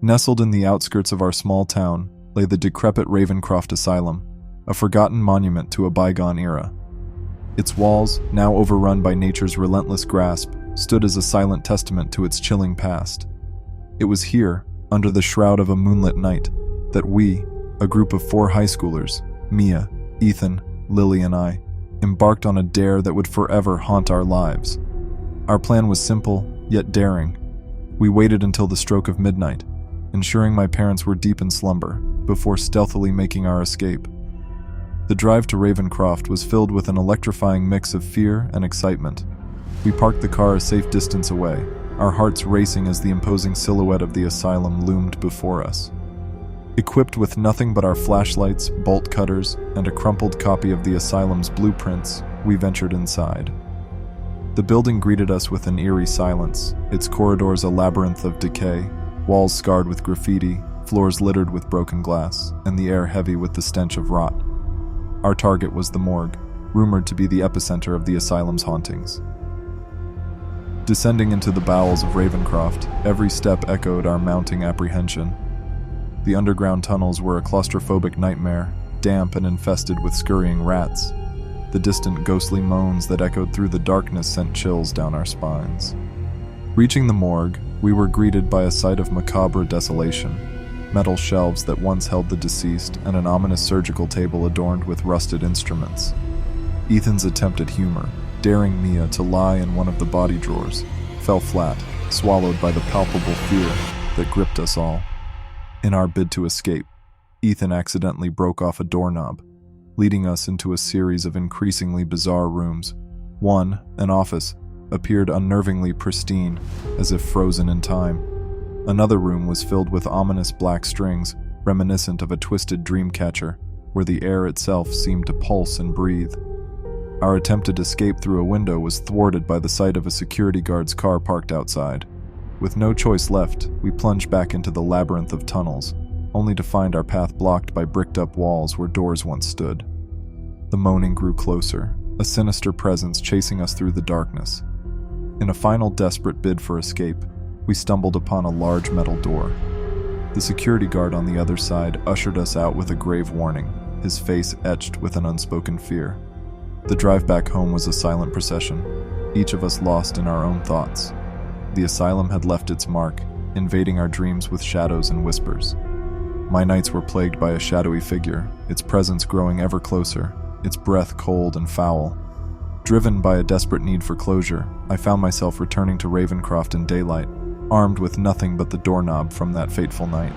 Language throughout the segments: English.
Nestled in the outskirts of our small town lay the decrepit Ravencroft Asylum, a forgotten monument to a bygone era. Its walls, now overrun by nature's relentless grasp, stood as a silent testament to its chilling past. It was here, under the shroud of a moonlit night, that we, a group of 4 high schoolers, Mia, Ethan, Lily, and I, embarked on a dare that would forever haunt our lives. Our plan was simple, yet daring. We waited until the stroke of midnight, ensuring my parents were deep in slumber, before stealthily making our escape. The drive to Ravencroft was filled with an electrifying mix of fear and excitement. We parked the car a safe distance away, our hearts racing as the imposing silhouette of the asylum loomed before us. Equipped with nothing but our flashlights, bolt cutters, and a crumpled copy of the asylum's blueprints, we ventured inside. The building greeted us with an eerie silence, its corridors a labyrinth of decay, walls scarred with graffiti, floors littered with broken glass, and the air heavy with the stench of rot. Our target was the morgue, rumored to be the epicenter of the asylum's hauntings. Descending into the bowels of Ravencroft, every step echoed our mounting apprehension. The underground tunnels were a claustrophobic nightmare, damp and infested with scurrying rats. The distant ghostly moans that echoed through the darkness sent chills down our spines. Reaching the morgue, we were greeted by a sight of macabre desolation. Metal shelves that once held the deceased and an ominous surgical table adorned with rusted instruments. Ethan's attempt at humor, daring Mia to lie in one of the body drawers, fell flat, swallowed by the palpable fear that gripped us all. In our bid to escape, Ethan accidentally broke off a doorknob, leading us into a series of increasingly bizarre rooms. One, an office, appeared unnervingly pristine, as if frozen in time. Another room was filled with ominous black strings, reminiscent of a twisted dream catcher, where the air itself seemed to pulse and breathe. Our attempted escape through a window was thwarted by the sight of a security guard's car parked outside. With no choice left, we plunged back into the labyrinth of tunnels, only to find our path blocked by bricked-up walls where doors once stood. The moaning grew closer, a sinister presence chasing us through the darkness. In a final desperate bid for escape, we stumbled upon a large metal door. The security guard on the other side ushered us out with a grave warning, his face etched with an unspoken fear. The drive back home was a silent procession, each of us lost in our own thoughts. The asylum had left its mark, invading our dreams with shadows and whispers. My nights were plagued by a shadowy figure, its presence growing ever closer, its breath cold and foul. Driven by a desperate need for closure, I found myself returning to Ravencroft in daylight, armed with nothing but the doorknob from that fateful night.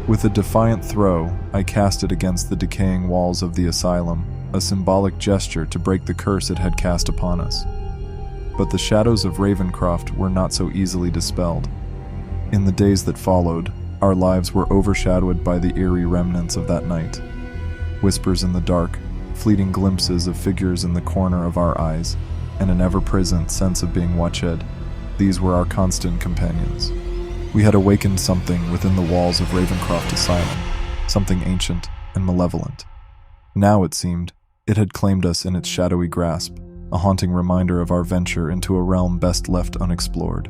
With a defiant throw, I cast it against the decaying walls of the asylum, a symbolic gesture to break the curse it had cast upon us. But the shadows of Ravencroft were not so easily dispelled. In the days that followed, our lives were overshadowed by the eerie remnants of that night. Whispers in the dark, fleeting glimpses of figures in the corner of our eyes, and an ever-present sense of being watched. These were our constant companions. We had awakened something within the walls of Ravencroft Asylum, something ancient and malevolent. Now, it seemed, it had claimed us in its shadowy grasp, a haunting reminder of our venture into a realm best left unexplored.